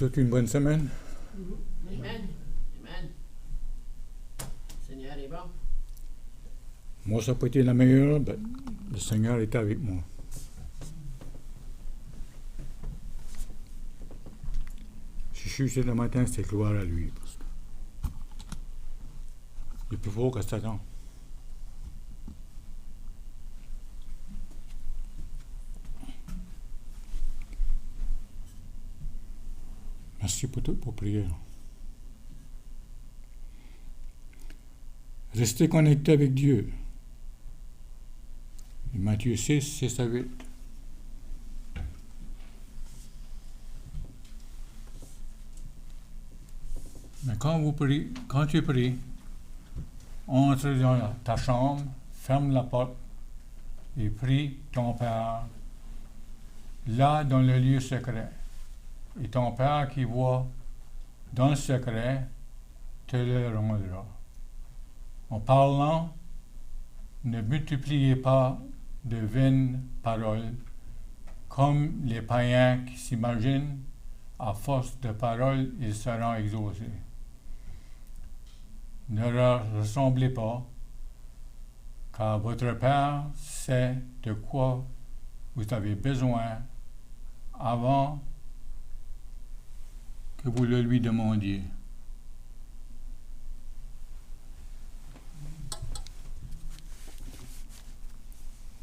toute une bonne semaine. Amen. Amen. Le Seigneur est bon. Moi, ça n'a pas été la meilleure, mais le Seigneur était avec moi. Si je suis ici le matin, c'est gloire à lui. Parce que il est plus fort que Satan. Merci pour toutes vos prières. Restez connectés avec Dieu. Et Matthieu 6, 6 à 8. Mais quand tu pries, entre dans ta chambre, ferme la porte et prie ton Père, là dans le lieu secret. Et ton Père qui voit dans le secret te le rendra. En parlant, ne multipliez pas de vaines paroles, comme les païens qui s'imaginent, à force de paroles, ils seront exaucés. Ne leur ressemblez pas, car votre Père sait de quoi vous avez besoin avant que vous le lui demandiez.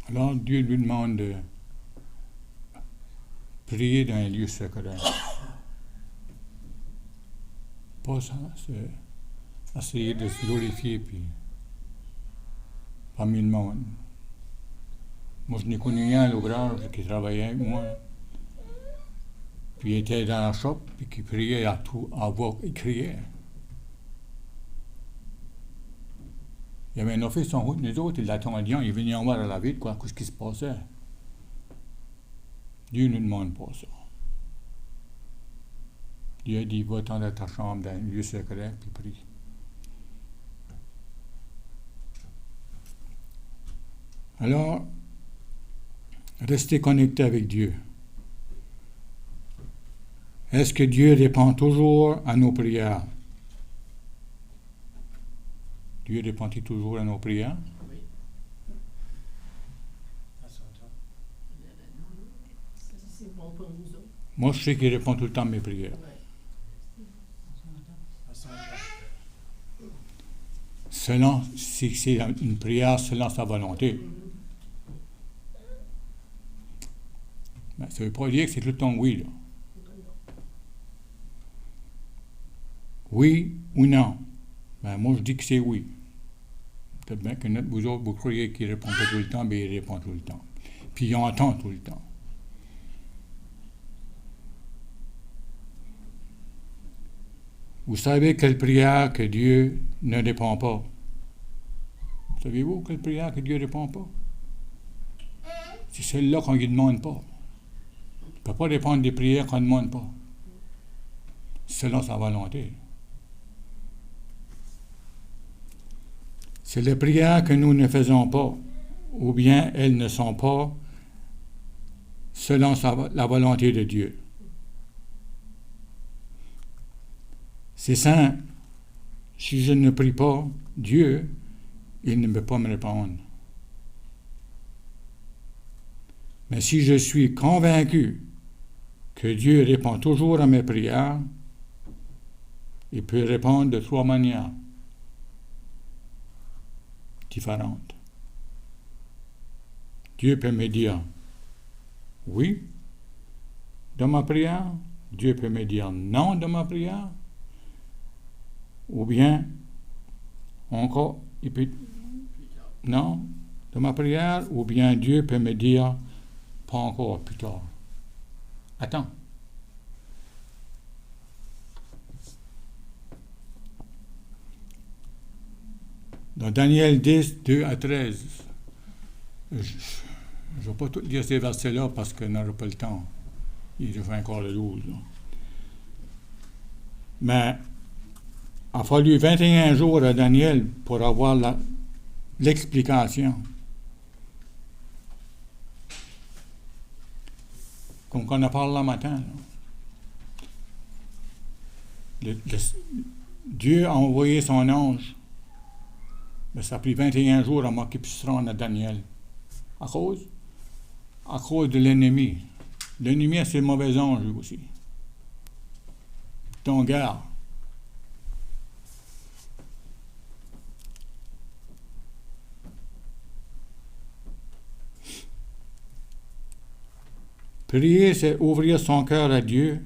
Alors Dieu lui demande de prier dans un lieu secret. Pas ça, c'est essayer de se glorifier puis parmi le monde. Moi, je n'ai connu rien à l'ouvrage qui travaillait avec moi. Puis il était dans la shop, puis qui priait à voix, il criait. Il y avait un office en route, nous autres, il l'attendait, il venait en voir à la ville, qu'est-ce qui se passait. Dieu ne nous demande pas ça. Dieu a dit, va-t'en dans ta chambre, dans un lieu secret, puis prie. Alors, restez connectés avec Dieu. Est-ce que Dieu répond toujours à nos prières? Dieu répond-il toujours à nos prières? Oui. C'est bon pour nous autres. Moi, je sais qu'il répond tout le temps à mes prières. Selon, si c'est une prière selon sa volonté. Mais ça ne veut pas dire que c'est tout le temps oui, là. Oui ou non? Ben, moi, je dis que c'est oui. Peut-être bien que vous autres, vous croyez qu'il ne répond pas tout le temps, mais il répond tout le temps. Puis il entend tout le temps. Vous savez quelle prière que Dieu ne répond pas? Savez-vous quelle prière que Dieu ne répond pas? C'est celle-là qu'on ne lui demande pas. Il ne peut pas répondre des prières qu'on ne demande pas. Selon sa volonté. C'est les prières que nous ne faisons pas, ou bien elles ne sont pas selon la volonté de Dieu. C'est simple. Si je ne prie pas Dieu, il ne peut pas me répondre. Mais si je suis convaincu que Dieu répond toujours à mes prières, il peut répondre de 3 manières différentes. Dieu peut me dire oui dans ma prière, Dieu peut me dire non dans ma prière, ou bien encore, il peut non dans ma prière, ou bien Dieu peut me dire pas encore, plus tard. Attends. Dans Daniel 10, 2 à 13, je ne vais pas tout lire ces versets-là parce qu'on n'aura pas le temps. Il fait encore le 12. Là. Mais il a fallu 21 jours à Daniel pour avoir l'explication. Comme on a parlé là matin. Là. Dieu a envoyé son ange. Mais ça a pris 21 jours avant qu'il puisse se rendre à Daniel. À cause de l'ennemi. L'ennemi a ses mauvais anges lui aussi. Donc, garde. Prier, c'est ouvrir son cœur à Dieu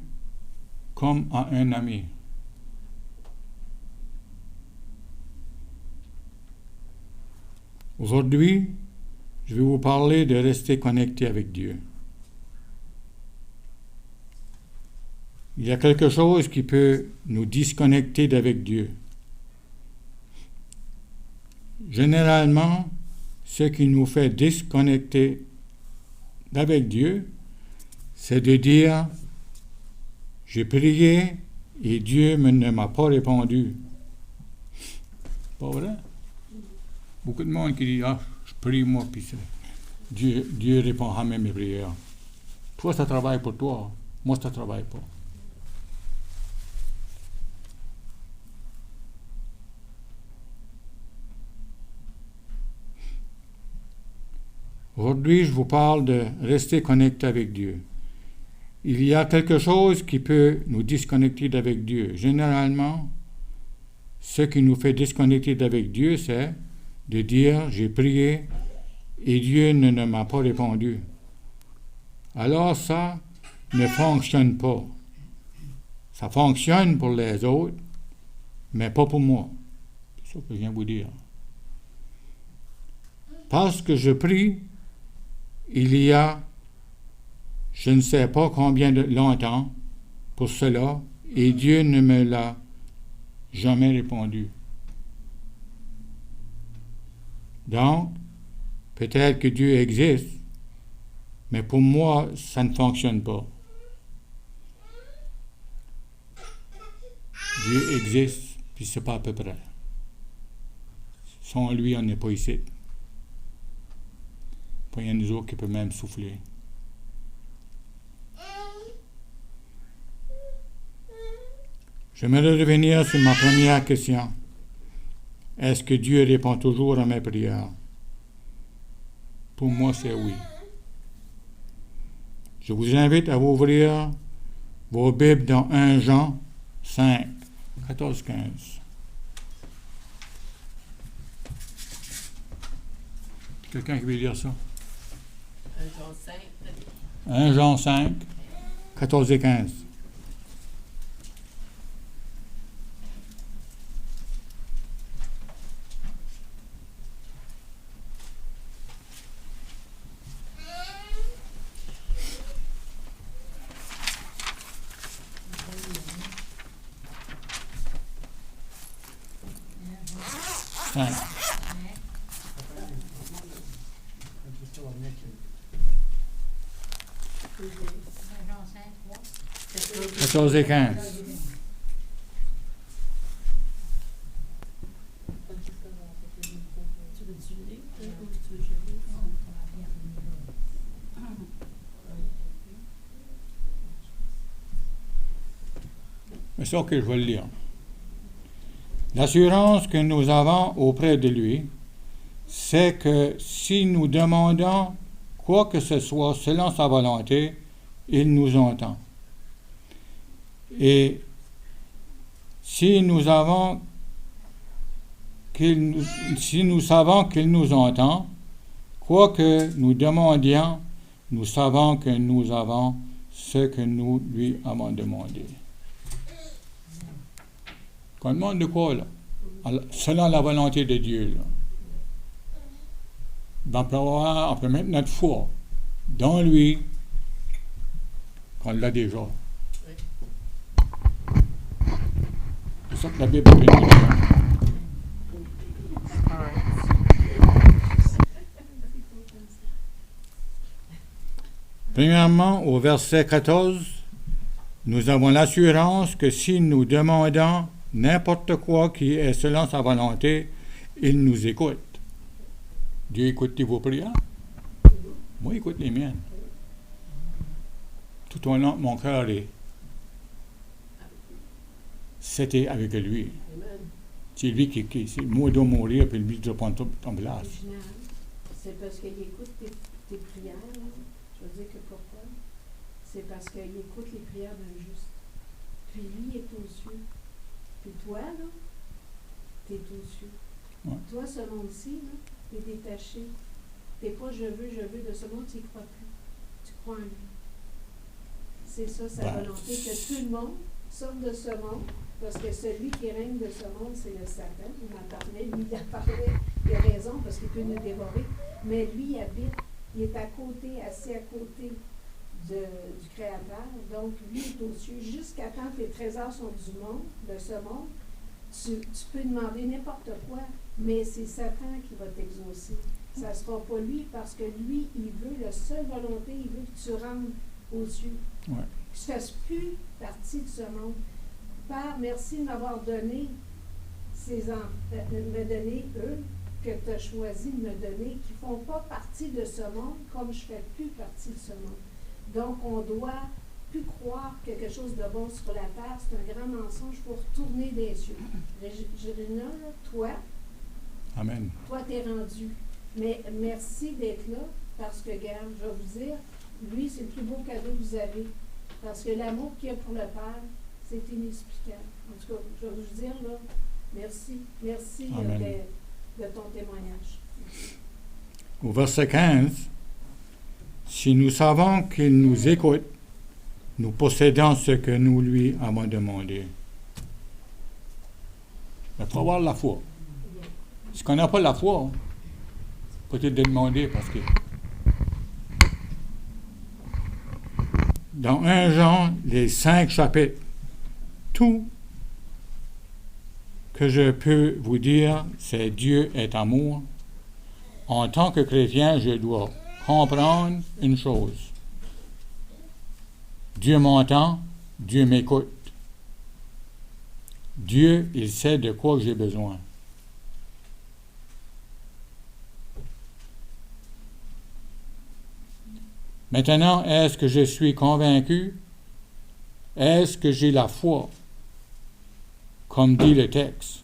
comme à un ami. Aujourd'hui, je vais vous parler de rester connecté avec Dieu. Il y a quelque chose qui peut nous disconnecter d'avec Dieu. Généralement, ce qui nous fait disconnecter d'avec Dieu, c'est de dire « J'ai prié et Dieu ne m'a pas répondu. » Pas vrai? Beaucoup de monde qui dit « Ah, je prie moi, puis Dieu répond à mes prières. » Toi, ça travaille pour toi. Moi, ça travaille pas. Aujourd'hui, je vous parle de rester connecté avec Dieu. Il y a quelque chose qui peut nous disconnecter d'avec Dieu. Généralement, ce qui nous fait disconnecter d'avec Dieu, c'est de dire « J'ai prié et Dieu ne m'a pas répondu. » Alors ça ne fonctionne pas. Ça fonctionne pour les autres, mais pas pour moi. C'est ça que je viens vous dire. Parce que je prie, il y a, je ne sais pas combien de longtemps pour cela, et Dieu ne me l'a jamais répondu. Donc, peut-être que Dieu existe, mais pour moi, ça ne fonctionne pas. Dieu existe, puis c'est pas à peu près. Sans lui, on n'est pas ici. Pas il y a nous autres qui peut même souffler. J'aimerais revenir sur ma première question. Est-ce que Dieu répond toujours à mes prières? Pour moi, c'est oui. Je vous invite à ouvrir vos Bibles dans 1 Jean 5, 14-15. Quelqu'un qui veut lire ça? 1 Jean 5, 14 et 15. Cinq. 14 et 15. Mais ça que je vais le lire. L'assurance que nous avons auprès de lui, c'est que si nous demandons quoi que ce soit selon sa volonté, il nous entend. Et si nous savons qu'il nous entend, quoi que nous demandions, nous savons que nous avons ce que nous lui avons demandé. Qu'on demande de quoi, là? Selon la volonté de Dieu, là. On peut mettre notre foi dans lui, qu'on l'a déjà. C'est ça que la Bible peut nous dire. Premièrement, au verset 14, nous avons l'assurance que si nous demandons n'importe quoi qui est selon sa volonté, il nous écoute. Dieu écoute vos prières? Moi, écoute les miennes. Tout au long, mon cœur est c'était avec lui. Amen. C'est lui c'est moi dois mourir, puis lui doit prendre toute ton place. Original. C'est parce qu'il écoute tes prières. Là. Je veux dire que pourquoi? C'est parce qu'il écoute les prières d'un juste. Puis lui est aux cieux. Puis toi, là, t'es aux cieux. Ouais. Toi, ce monde-ci, là, t'es détaché. T'es pas je veux de ce monde, tu n'y crois plus. Tu crois en lui. C'est ça, sa volonté, que tout le monde sorte de ce monde, parce que celui qui règne de ce monde, c'est le Satan. Il m'en parlait, lui, il en parlait, il a raison, parce qu'il peut nous dévorer. Mais lui, il habite, il est à côté, assis à côté du Créateur. Donc, lui est aux cieux. Jusqu'à temps que les trésors sont du monde, de ce monde, tu peux demander n'importe quoi, mais c'est Satan qui va t'exaucer. Ça ne sera pas lui, parce que lui, il veut, la seule volonté, il veut que tu rentres aux cieux. Ouais. Que tu ne fasses plus partie de ce monde. Père, merci de m'avoir donné me donner eux, que tu as choisi de me donner, qui ne font pas partie de ce monde, comme je ne fais plus partie de ce monde. Donc, on doit plus croire quelque chose de bon sur la terre. C'est un grand mensonge pour retourner des cieux. Gérina, toi, Amen. toi, tu es rendu. Mais merci d'être là, parce que, regarde, je vais vous dire, lui, c'est le plus beau cadeau que vous avez. Parce que l'amour qu'il y a pour le Père, c'est inexplicable. En tout cas, je vais vous dire, là, merci. Merci de ton témoignage. Au verset 15, si nous savons qu'il nous écoute, nous possédons ce que nous lui avons demandé. Il faut avoir la foi. Si on n'a pas la foi, peut-être de demander parce que dans 1 Jean, les 5 chapitres, tout que je peux vous dire, c'est Dieu est amour. En tant que chrétien, je dois comprendre une chose. Dieu m'entend, Dieu m'écoute. Dieu, il sait de quoi j'ai besoin. Maintenant, est-ce que je suis convaincu? Est-ce que j'ai la foi? Comme dit le texte.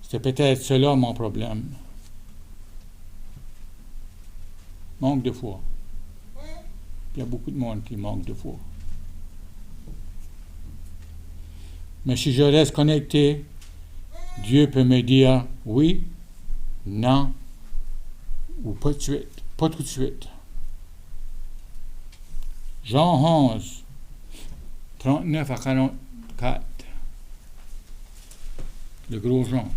C'est peut-être cela mon problème. Manque de foi. Il y a beaucoup de monde qui manque de foi. Mais si je reste connecté, Dieu peut me dire oui, non, ou pas de suite, pas tout de suite. Jean 11, 39 à 44. Le gros Jean.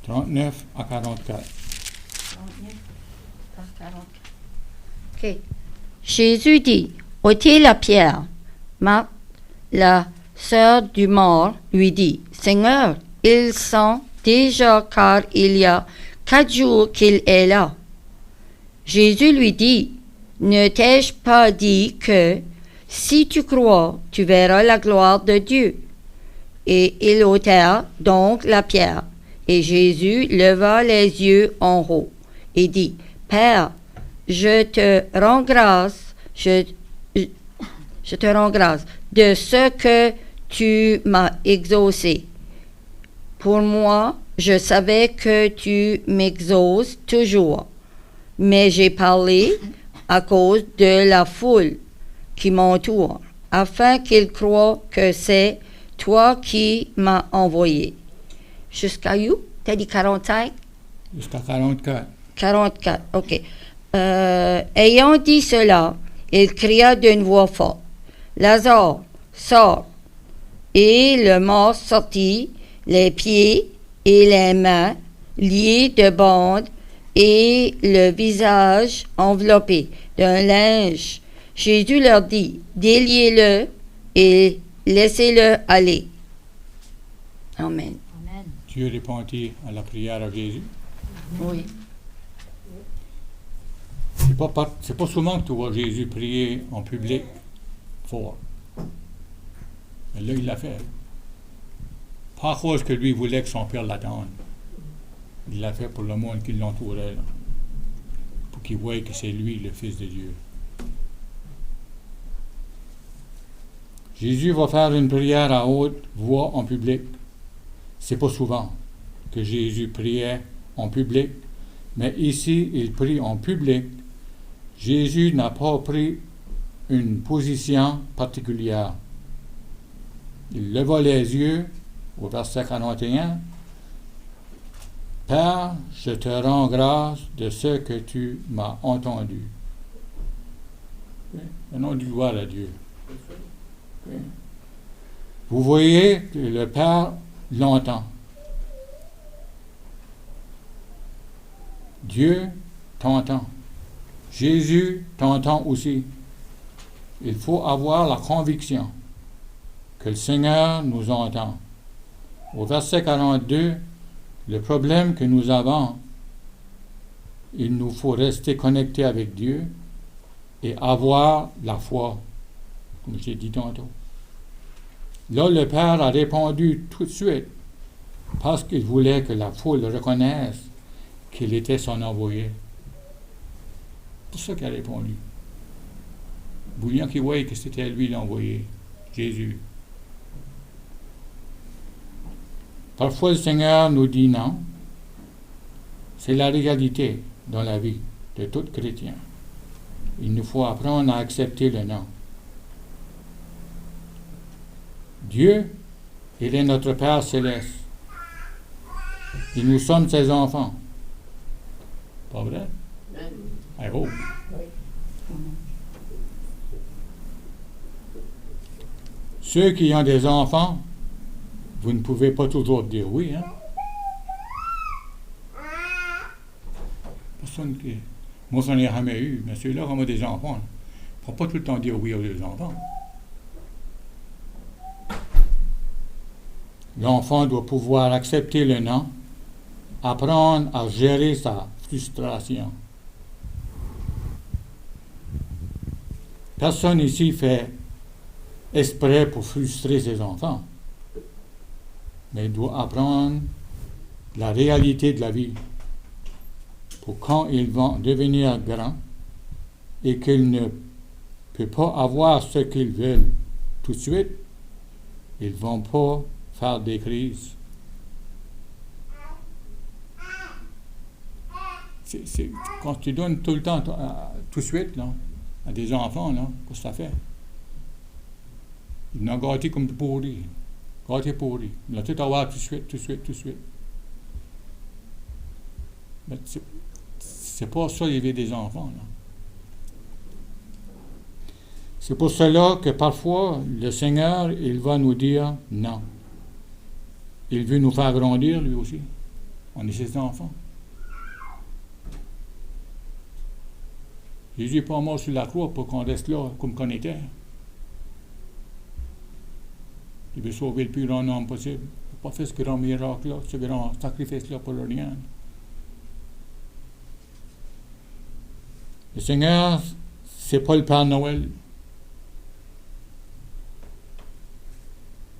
« 39 à 44. » 39 à 44. OK. Jésus dit, ôtez la pierre. Marthe, la sœur du mort, lui dit, Seigneur, ils sont déjà car il y a 4 jours qu'il est là. Jésus lui dit, ne t'ai-je pas dit que si tu crois, tu verras la gloire de Dieu? Et ils ôtèrent donc la pierre. Et Jésus leva les yeux en haut et dit, Père, je te rends grâce de ce que tu m'as exaucé. Pour moi, je savais que tu m'exauces toujours, mais j'ai parlé à cause de la foule qui m'entoure, afin qu'ils croient que c'est toi qui m'as envoyé. Jusqu'à où? T'as dit 45? Jusqu'à 44. 44, OK. Ayant dit cela, il cria d'une voix forte, Lazare, sors. Et le mort sortit, les pieds et les mains liés de bandes et le visage enveloppé d'un linge. Jésus leur dit, déliez-le et laissez-le aller. Amen. Dieu répondit à la prière à Jésus. Oui. C'est pas souvent que tu vois Jésus prier en public fort. Mais là, il l'a fait. Pas à cause que lui voulait que son père l'attende. Il l'a fait pour le monde qui l'entourait, là. Pour qu'il voie que c'est lui, le Fils de Dieu. Jésus va faire une prière à haute voix en public. C'est pas souvent que Jésus priait en public, mais ici, il prie en public. Jésus n'a pas pris une position particulière. Il leva les yeux au verset 41. Père, je te rends grâce de ce que tu m'as entendu. Maintenant, du gloire à Dieu. Vous voyez que le Père l'entend. Dieu t'entend. Jésus t'entend aussi. Il faut avoir la conviction que le Seigneur nous entend. Au verset 42, le problème que nous avons, il nous faut rester connecté avec Dieu et avoir la foi, comme j'ai dit tantôt. Là, le Père a répondu tout de suite parce qu'il voulait que la foule reconnaisse qu'il était son envoyé. C'est pour ça qu'il a répondu. Voulions qu'il voie que c'était lui l'envoyé, Jésus. Parfois, le Seigneur nous dit non. C'est la réalité dans la vie de tout chrétien. Il nous faut apprendre à accepter le non. Dieu, il est notre Père céleste. Et nous sommes ses enfants. Pas vrai? I hope. Ceux qui ont des enfants, vous ne pouvez pas toujours dire oui, hein? Personne qui... Moi, j'en ai jamais eu, mais ceux-là qui ont des enfants, il ne faut pas tout le temps dire oui aux enfants. L'enfant doit pouvoir accepter le non, apprendre à gérer sa frustration. Personne ici fait exprès pour frustrer ses enfants, mais il doit apprendre la réalité de la vie pour quand ils vont devenir grands et qu'ils ne peuvent pas avoir ce qu'ils veulent tout de suite, ils ne vont pas faire des crises. Quand tu donnes tout le temps, tout de suite, là, à des enfants, là, qu'est-ce que ça fait? Ils n'ont gâté comme pourri. Gâté pourri. Ils ont tout avoir tout de suite, tout de suite, tout de suite. Mais c'est pas ça élever des enfants, là. C'est pour cela que parfois, le Seigneur, il va nous dire non. Il veut nous faire grandir, lui aussi. On est ses enfants. Jésus n'est pas mort sur la croix pour qu'on reste là comme qu'on était. Il veut sauver le plus grand nombre possible. Il n'a pas fait ce grand miracle-là, ce grand sacrifice-là pour rien. Le Seigneur, c'est pas le Père Noël.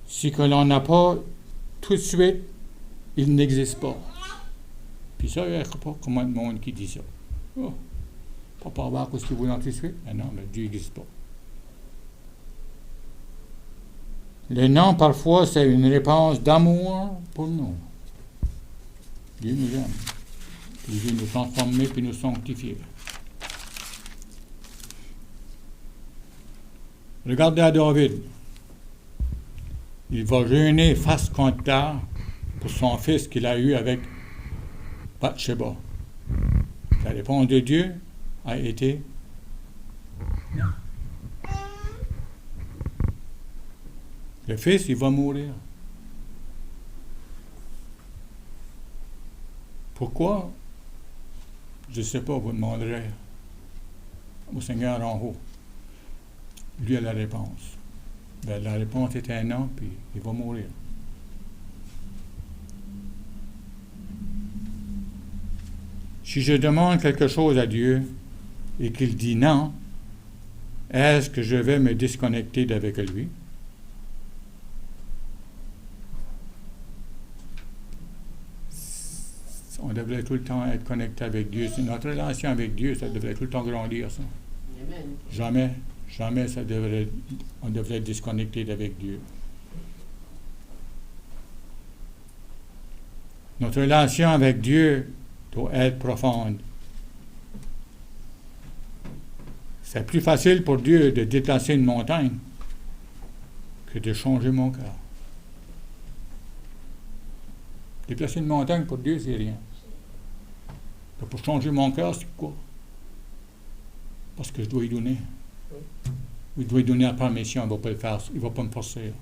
Si que l'on n'a pas tout de suite, il n'existe pas. Puis ça, il n'y a pas comment de monde qui dit ça. Oh, pas avoir ce qu'il voulait tout de suite. Mais non, mais Dieu n'existe pas. Le non, parfois, c'est une réponse d'amour pour nous. Dieu nous aime. Il veut nous transformer puis nous sanctifier. Regardez à David. Il va jeûner face contre terre pour son fils qu'il a eu avec Bathsheba. La réponse de Dieu a été non. Le fils, il va mourir. Pourquoi? Je ne sais pas, vous demanderez au Seigneur en haut. Lui a la réponse. Ben, la réponse était non, puis il va mourir. Si je demande quelque chose à Dieu et qu'il dit non, est-ce que je vais me disconnecter d'avec lui? devrait tout le temps être connecté avec Dieu. Notre relation avec Dieu, ça devrait tout le temps grandir, ça. Amen. Jamais, jamais on devrait être disconnecté avec Dieu. Notre relation avec Dieu doit être profonde. C'est plus facile pour Dieu de déplacer une montagne que de changer mon cœur. Déplacer une montagne pour Dieu, c'est rien. Mais pour changer mon cœur, c'est quoi? Parce que je dois y donner. Je dois y donner la permission, il ne va pas le faire, il ne va pas me forcer.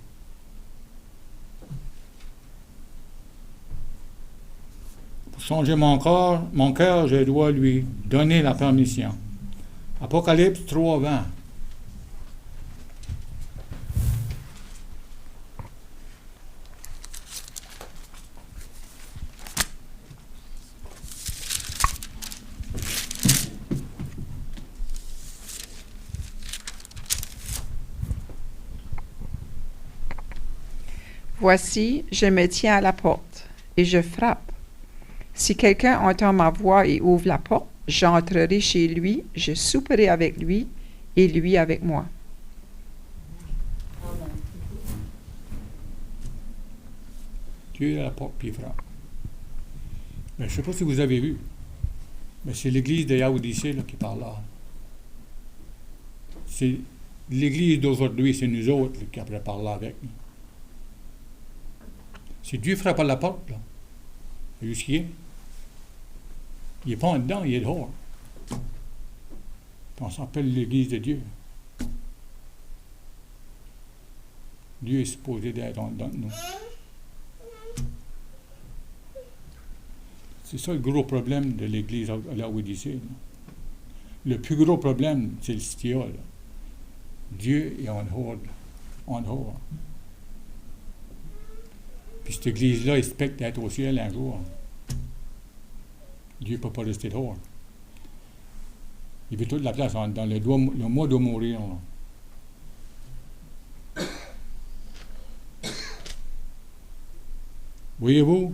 Pour changer mon cœur, je dois lui donner la permission. Apocalypse 3:20. Voici, je me tiens à la porte et je frappe. Si quelqu'un entend ma voix et ouvre la porte, j'entrerai chez lui, je souperai avec lui et lui avec moi. Dieu est à la porte puis il frappe. Mais je ne sais pas si vous avez vu, mais c'est l'église de Laodicée qui parle là. C'est l'église d'aujourd'hui, c'est nous autres qui après parler avec nous. Si Dieu frappe à la porte, là, vous voyez ce qu'il est? Il n'est pas en dedans, il est dehors. Puis on s'appelle l'église de Dieu. Dieu est supposé d'être en dedans de nous. C'est ça le gros problème de l'église à Laodicée. Le plus gros problème, c'est le styole. Dieu est en dehors. En dehors. Puis cette église-là expecte d'être au ciel un jour. Dieu ne peut pas rester dehors. Il veut toute la place dans le mois de mourir. Là. Voyez-vous,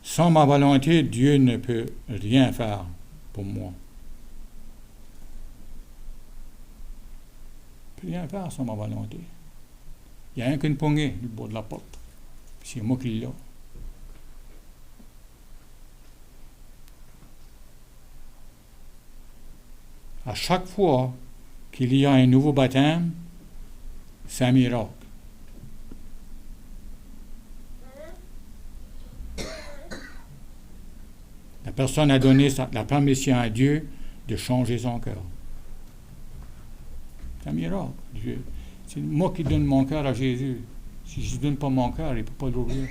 sans ma volonté, Dieu ne peut rien faire pour moi. Il ne peut rien faire sans ma volonté. Il n'y a rien qu'une poignée du bord de la porte. Puis c'est moi qui l'ai. À chaque fois qu'il y a un nouveau baptême, c'est un miracle. La personne a donné la permission à Dieu de changer son cœur. C'est un miracle. Dieu. C'est moi qui donne mon cœur à Jésus. Si je ne donne pas mon cœur, il ne peut pas l'ouvrir.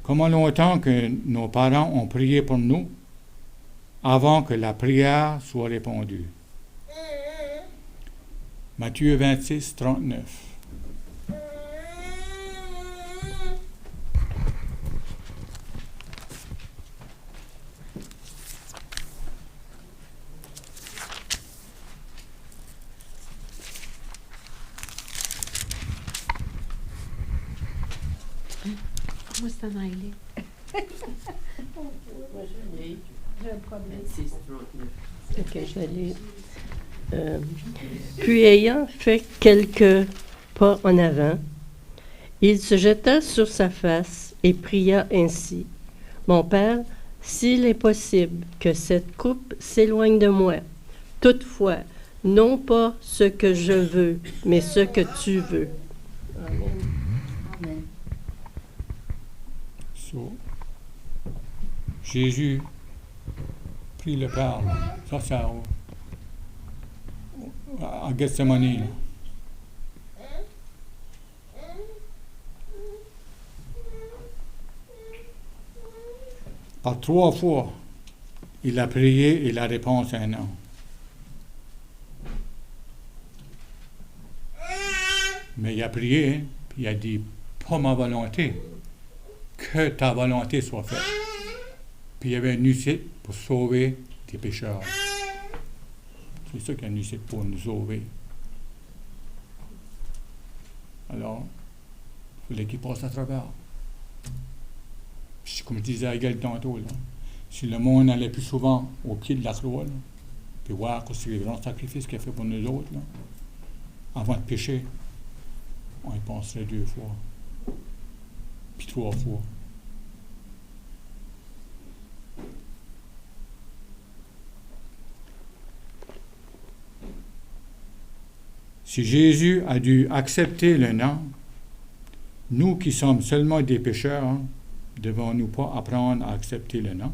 Comment longtemps que nos parents ont prié pour nous avant que la prière soit répondue. Matthieu 26, 39. Moi, c'est en anglais. Moi, je l'ai. J'ai un problème. 26, 39. Ok, je vais lire. Puis ayant fait quelques pas en avant, il se jeta sur sa face et pria ainsi. Mon Père, s'il est possible que cette coupe s'éloigne de moi, toutefois, non pas ce que je veux, mais ce que tu veux. Amen. Amen. So, Jésus prie le Père. Ça, c'est à Gethsemane. Là. Par 3 fois, il a prié et la réponse est non. Mais il a prié, puis il a dit, pas ma volonté, que ta volonté soit faite. Puis il y avait un usite pour sauver des pécheurs. C'est ça qu'il y a un usite pour nous sauver. Alors, il fallait qu'il passe à travers. comme je disais à Gaël tantôt, là, si le monde allait plus souvent au pied de la croix, là, puis voir que c'est le grand sacrifice qu'il a fait pour nous autres, là, avant de pécher, on y penserait 2 fois, puis 3 fois. Si Jésus a dû accepter le non, nous qui sommes seulement des pécheurs, hein, devons-nous pas apprendre à accepter le non?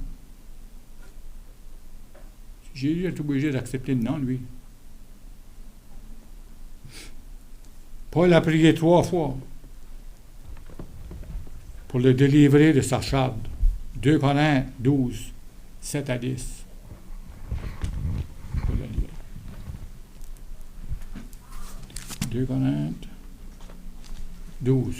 Jésus est obligé d'accepter le non, lui. Paul a prié 3 fois pour le délivrer de sa charge. 2 Corinthiens 12, 7 à 10. Je vais le lire. 2 Corinthiens 12.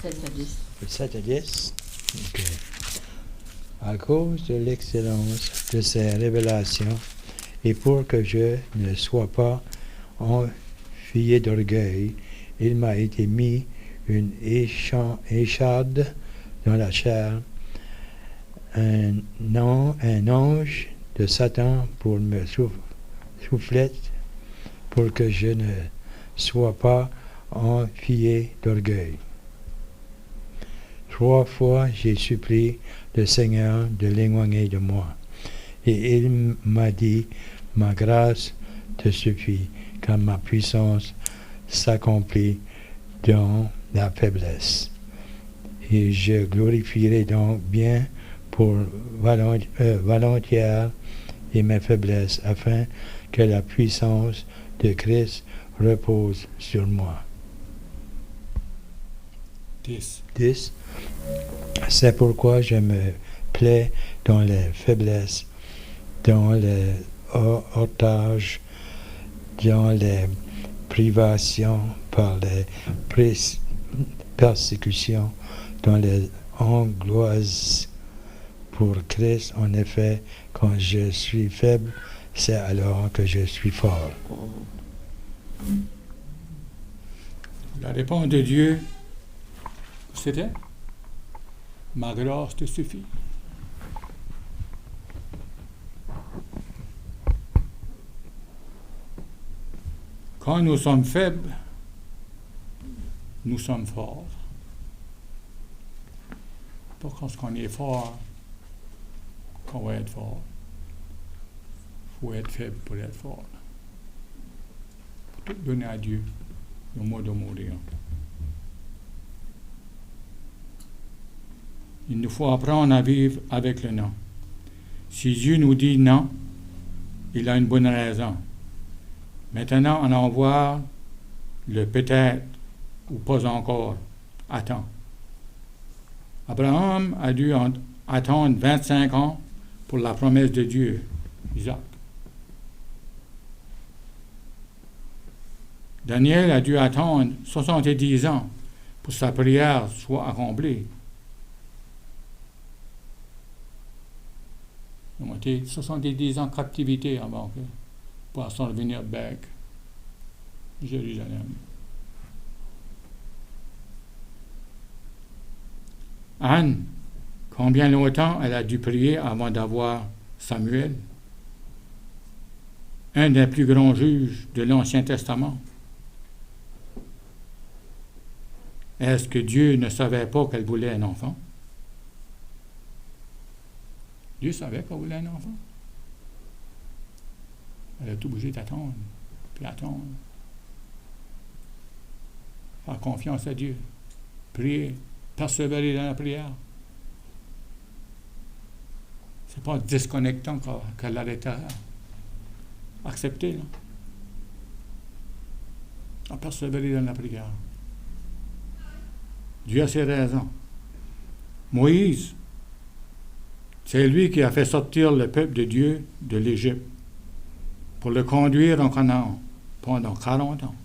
7 à 10. 7 à 10. OK. À cause de l'excellence de ces révélations et pour que je ne sois pas enfuyé d'orgueil, il m'a été mis une écharde dans la chair, un ange de Satan pour me souffler, pour que je ne sois pas enfuyé d'orgueil. 3 fois, j'ai supplié le Seigneur de l'éloigner de moi. Et il m'a dit, ma grâce te suffit, car ma puissance s'accomplit dans la faiblesse. Et je glorifierai donc bien pour volontiers et mes faiblesses, afin que la puissance de Christ repose sur moi. 10. 10. C'est pourquoi je me plais dans les faiblesses, dans les otages, dans les privations, par les persécutions, dans les angoisses pour Christ. En effet, quand je suis faible, c'est alors que je suis fort. La réponse de Dieu, c'était « Ma grâce te suffit ». Quand nous sommes faibles, nous sommes forts. Pas quand on est fort qu'on va être fort. Il faut être faible pour être fort. Il faut tout donner à Dieu au moment de mourir. Il nous faut apprendre à vivre avec le non. Si Dieu nous dit non, il a une bonne raison. Maintenant, on en voit le peut-être ou pas encore. Attends. Abraham a dû attendre 25 ans pour la promesse de Dieu, Isaac. Daniel a dû attendre 70 ans pour que sa prière soit accomplie. Ils ont été 70 ans de captivité avant que pour s'en revenir back Jérusalem. Anne, combien longtemps elle a dû prier avant d'avoir Samuel, un des plus grands juges de l'Ancien Testament? Est-ce que Dieu ne savait pas qu'elle voulait un enfant? Dieu savait qu'elle voulait un enfant. Elle a tout obligé d'attendre, puis attendre. Faire confiance à Dieu. Prier, persévérer dans la prière. C'est pas disconnectant qu'elle allait accepter. Là. À persévérer dans la prière. Dieu a ses raisons. Moïse, c'est lui qui a fait sortir le peuple de Dieu de l'Égypte pour le conduire en Canaan pendant 40 ans.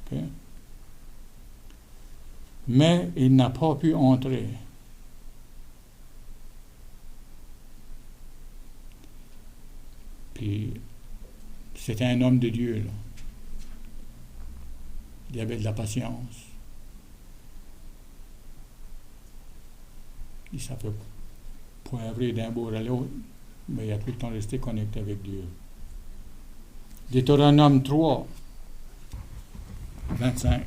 Okay? Mais il n'a pas pu entrer. Puis, C'était un homme de Dieu, là. Il avait de la patience. Il savait poivrer d'un bord à l'autre, mais il a tout le temps resté connecté avec Dieu. Deutéronome 3, 25,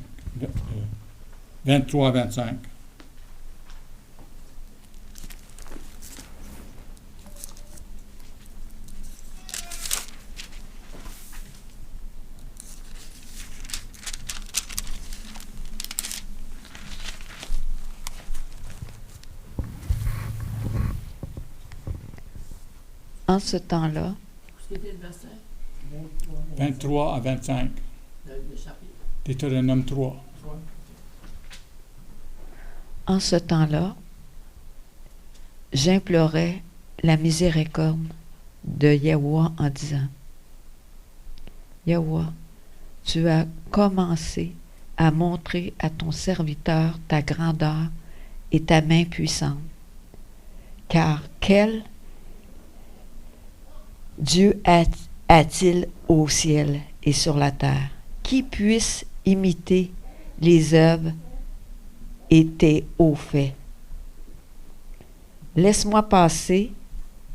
23 à 25. En ce temps-là, C'était le verset. 23 à 25. Le chapitre. Deutéronome 3. en ce temps-là, j'implorais la miséricorde de Yahweh en disant, Yahweh, tu as commencé à montrer à ton serviteur ta grandeur et ta main puissante. Car quel Dieu a-t-il au ciel et sur la terre qui puisse imiter les œuvres et tes hauts faits? Laisse-moi passer,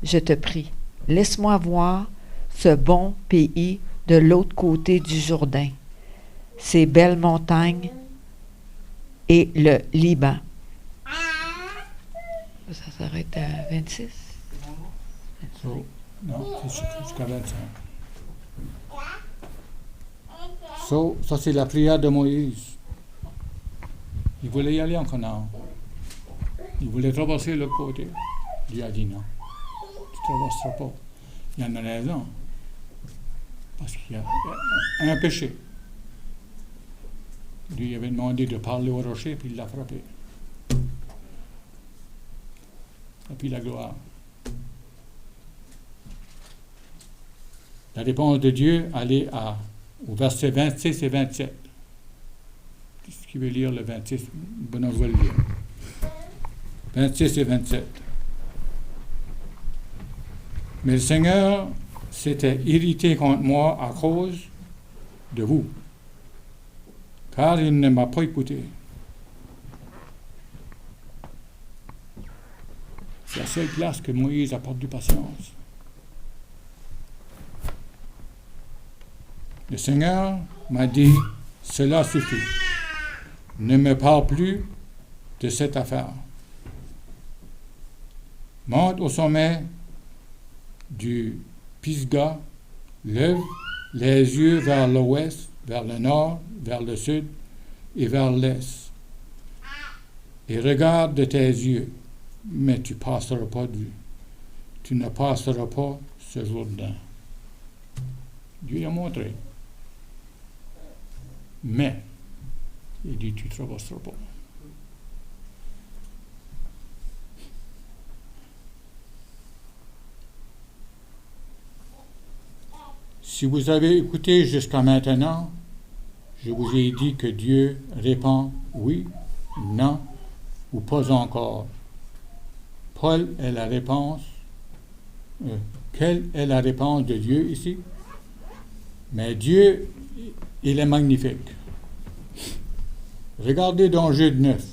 je te prie. Laisse-moi voir ce bon pays de l'autre côté du Jourdain, ces belles montagnes et le Liban. Ça s'arrête à 26? So, non, c'est jusqu'à 25. So, ça, c'est la prière de Moïse. Il voulait y aller en Canaan. Il voulait traverser l'autre côté. Dieu a dit non. Tu ne traverseras pas. Il y en a raison. Parce qu'il y a un péché. Lui avait demandé de parler au rocher, puis il l'a frappé. Et puis la gloire. La réponse de Dieu allait au verset 26 et 27. Ce qui veut lire le 26, bon, on va le lire. 26 et 27. Mais le Seigneur s'était irrité contre moi à cause de vous, car il ne m'a pas écouté. C'est la seule place que Moïse apporte du patience. Le Seigneur m'a dit, cela suffit. Ne me parle plus de cette affaire. Monte au sommet du Pisgah, lève les yeux vers l'ouest, vers le nord, vers le sud et vers l'est. Et regarde de tes yeux, mais tu passeras pas de vue. Tu ne passeras pas ce Jourdain. Dieu a montré. Mais, il dit, tu ne traverseras pas. Si vous avez écouté jusqu'à maintenant, je vous ai dit que Dieu répond oui, non ou pas encore. Quelle est la réponse de Dieu ici? Mais Dieu, il est magnifique. Regardez dans Jude 9.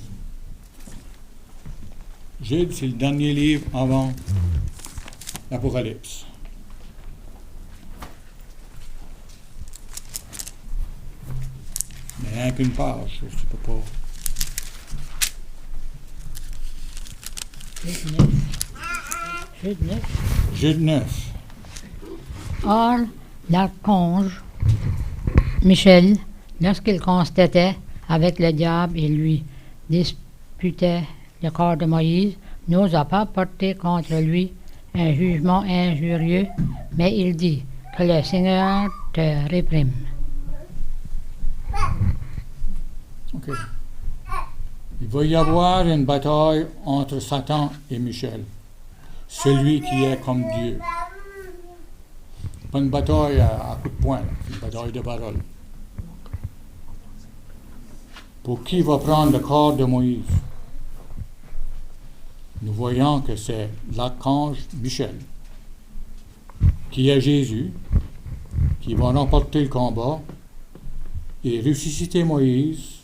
Jude, c'est le dernier livre avant l'Apocalypse. Mais rien qu'une page, je ne peux pas. Jude 9. Or, l'archange Michel, lorsqu'il constatait avec le diable et lui disputait le corps de Moïse, n'osa pas porter contre lui un jugement injurieux, mais il dit que le Seigneur te réprime. OK. Il va y avoir une bataille entre Satan et Michel, celui qui est comme Dieu. Pas une bataille à coup de poing, c'est une bataille de parole. Pour qui va prendre le corps de Moïse? Nous voyons que c'est l'archange Michel, qui est Jésus, qui va remporter le combat et ressusciter Moïse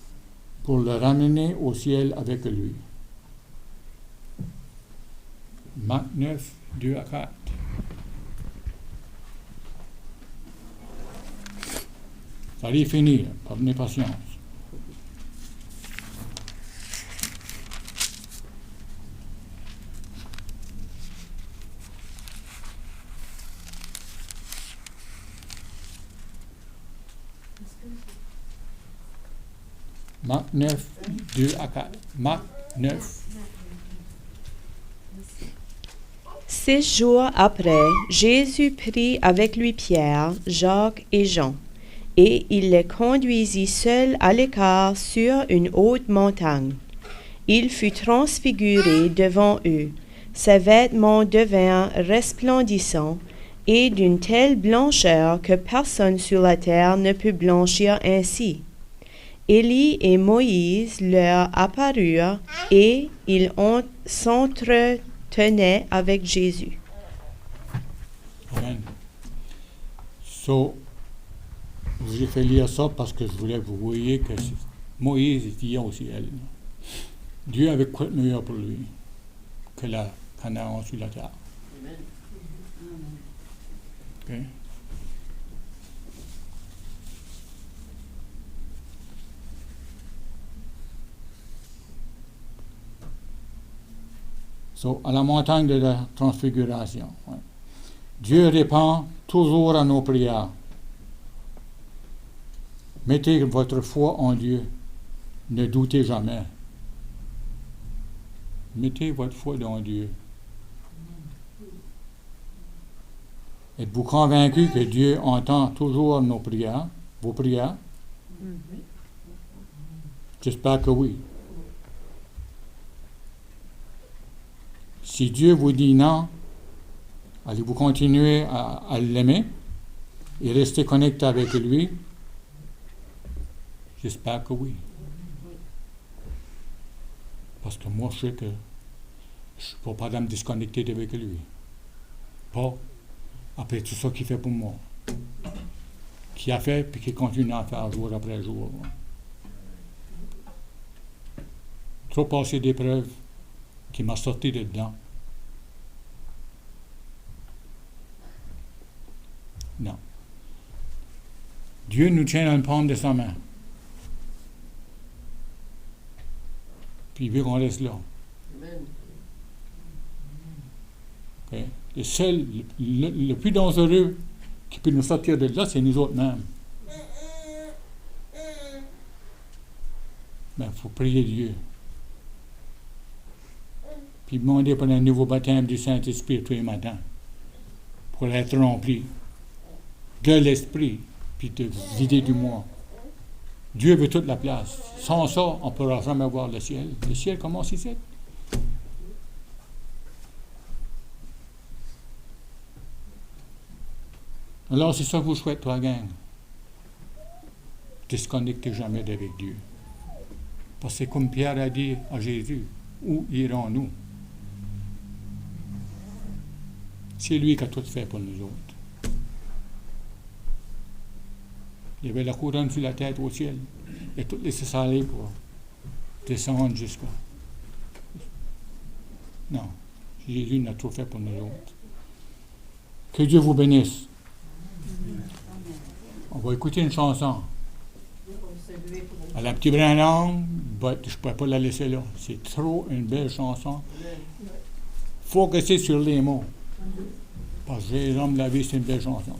pour le ramener au ciel avec lui. Marc 9, 2 à 4. Ça allait finir, prenez patience. Marc 9, 2 à 4. Marc 9. 6 jours après, Jésus prit avec lui Pierre, Jacques et Jean, et il les conduisit seuls à l'écart sur une haute montagne. Il fut transfiguré devant eux. Ses vêtements devinrent resplendissants et d'une telle blancheur que personne sur la terre ne peut blanchir ainsi. Élie et Moïse leur apparurent et ils s'entretenaient avec Jésus. Amen. So, j'ai fait lire ça parce que je voulais que vous voyez que Moïse était au ciel. Dieu avait quoi de meilleur pour lui que la Canaan sur la terre. Okay? So, à la montagne de la transfiguration, ouais. Dieu répond toujours à nos prières. Mettez votre foi en Dieu. Ne doutez jamais. Mettez votre foi en Dieu. Êtes-vous convaincu que Dieu entend toujours nos prières, vos prières? J'espère que oui. Si Dieu vous dit non, allez-vous continuer à l'aimer et rester connecté avec lui? J'espère que oui. Parce que moi, je sais que je ne peux pas me disconnecter avec lui. Pas après tout ça qu'il fait pour moi. Qu'il a fait et qu'il continue à faire jour après jour. Trop passé d'épreuves qui m'a sorti de dedans. Non. Dieu nous tient dans le palme de sa main. Puis il veut qu'on reste là. Okay? Le seul, le plus dangereux qui peut nous sortir de là, c'est nous autres mêmes. Mais il faut prier Dieu. Puis demander pour un nouveau baptême du Saint-Esprit tous les matins. Pour être rempli de l'Esprit, puis de vider du moi. Dieu veut toute la place. Sans ça, on ne pourra jamais voir le ciel. Le ciel commence ici. Alors, c'est ça que je vous souhaite, toi, gang. Disconnectez jamais d'avec Dieu. Parce que c'est comme Pierre a dit à Jésus, où irons-nous? C'est lui qui a tout fait pour nous autres. Il y avait la couronne sur la tête au ciel. Et tout laissé s'aller pour descendre jusqu'à... Non, Jésus n'a tout fait pour nous autres. Que Dieu vous bénisse. On va écouter une chanson. À la petite Branham, je ne pourrais pas la laisser là. C'est trop une belle chanson. Focuser sur les mots. Parce que les hommes de la vie, c'est une belle chanson.